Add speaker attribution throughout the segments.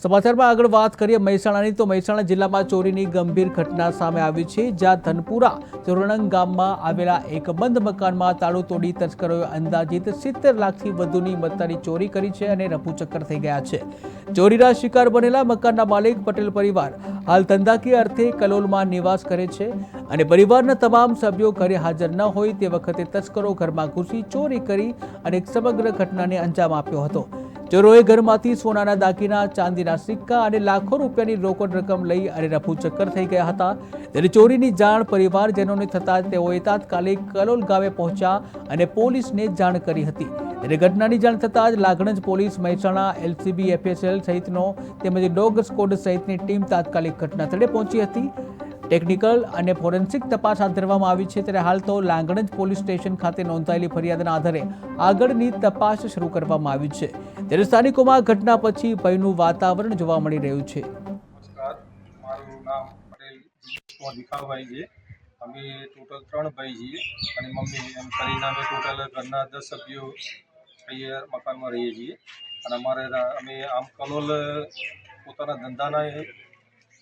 Speaker 1: સમાચારમાં આગળ વાત કરીએ મહેસાણાની તો મહેસાણા જિલ્લામાં ચોરીની ગંભીર ઘટના સામે આવી છે, જ્યાં ધનપુરા ચોરણંગ ગામમાં આવેલા એક બંધ મકાનમાં તાળું તોડી તસ્કરોએ અંદાજિત 70 લાખથી વધુની મત્તાની ચોરી કરી છે અને રફુચક્કર થઈ ગયા છે। ચોરીના શિકાર બનેલા મકાનના માલિક પટેલ પરિવાર હાલ ધંધાકીય અર્થે કલોલમાં નિવાસ કરે છે અને પરિવારના તમામ સભ્યો ઘરે હાજર ન હોય તે વખતે તસ્કરો ઘરમાં ઘૂસી ચોરી કરી અને સમગ્ર ઘટનાને અંજામ આપ્યો હતો। ચોરોએ ઘરમાંથી સોનાના દાગીના, ચાંદીના સિક્કા અને લાખો રૂપિયાની રોકડ રકમ લઈ અને રફુચક્કર થઈ ગયા હતા। ત્યારે ચોરીની જાણ પરિવારજનોને થતાં તેઓએ તાત્કાલિક કલોલ ગામે પહોંચ્યા અને પોલીસને જાણ કરી હતી। ત્યારે ઘટનાની જાણ થતાં જ લાગણજ પોલીસ, મહેસાણા એલસીબી, એફએસએલ સહિતનો તેમજ ડોગ સ્કોડ સહિતની ટીમ તાત્કાલિક ઘટના સ્થળે પહોંચી હતી। ટેકનિકલ અને ફોરેન્સિક તપાસ હાથ ધરવામાં આવી છે। ત્યારે હાલ તો લાગણજ પોલીસ સ્ટેશન ખાતે નોંધાયેલી ફરિયાદના આધારે આગળની તપાસ શરૂ કરવામાં આવી છે। ત્યારે સ્થાનિકોમાં ઘટના પછી ભયનું વાતાવરણ જોવા મળી રહ્યું છે।
Speaker 2: નમસ્કાર, મારું નામ પટેલ જીગેશકુમાર ભીખાભાઈ છે। અમે ટોટલ 3 ભાઈ છીએ અને મમ્મી, એમ કરીને અમે ટોટલ ઘરના 10 સભ્યો અહીંયા મકાનમાં રહીએ છીએ। અને અમે આમ કલોલ પોતાના ધંધાના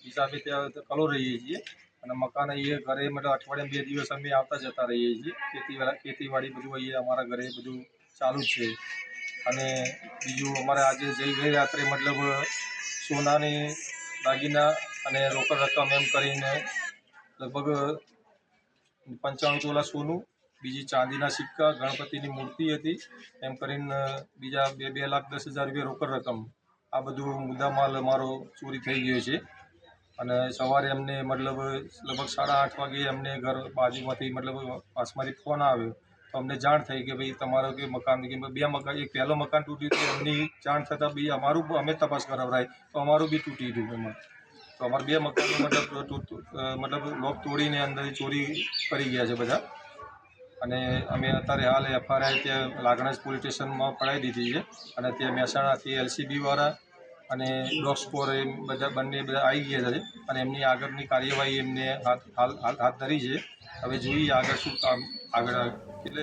Speaker 2: હિસાબે ત્યાં કલોલ રહીએ છીએ અને મકાન અહીંયા ઘરે મતલબ અઠવાડિયામાં 2 દિવસ અમે આવતા જતા રહીએ છીએ। ખેતીવાડી બધું અહીંયા અમારા ઘરે બધું ચાલુ જ છે। અને બીજું અમારે આજે ગઈ રાત્રે મતલબ સોનાની દાગીના અને રોકડ રકમ એમ કરીને લગભગ 95 તોલા સોનું, બીજી ચાંદીના સિક્કા, ગણપતિની મૂર્તિ હતી એમ કરીને બીજા 2,10,000 રૂપિયા રોકડ રકમ, આ બધું મુદ્દામાલ અમારો ચોરી થઈ ગયો છે। અને સવારે અમને મતલબ લગભગ 8:30 વાગે અમને ઘર બાજુમાંથી મતલબ પાસમાંથી ફોન આવ્યો તો અમને જાણ થઈ કે ભાઈ તમારો કે મકાન કે 2 મકાન, એક પહેલો મકાન તૂટ્યું હતું, એમની જાણ થતાં બી અમારું અમે તપાસ કરાવરાઈ તો અમારું બી તૂટી ગયું એમાં। તો અમારા 2 મકાનનું મતલબ લોક તોડીને અંદર ચોરી કરી ગયા છે બધા। અને અમે અત્યારે હાલ એફઆરઆઈ ત્યાં લાગણજ પોલીસ સ્ટેશનમાં પડાવી દીધી છે અને ત્યાં મહેસાણાથી એલસીબીવાળા અને ડોગ સ્કોડ બંને આવી ગયા છે અને એમની આગળની કાર્યવાહી એમને હાથ ધરી છે। હવે જોઈએ આગળ શું કામ આગળ એટલે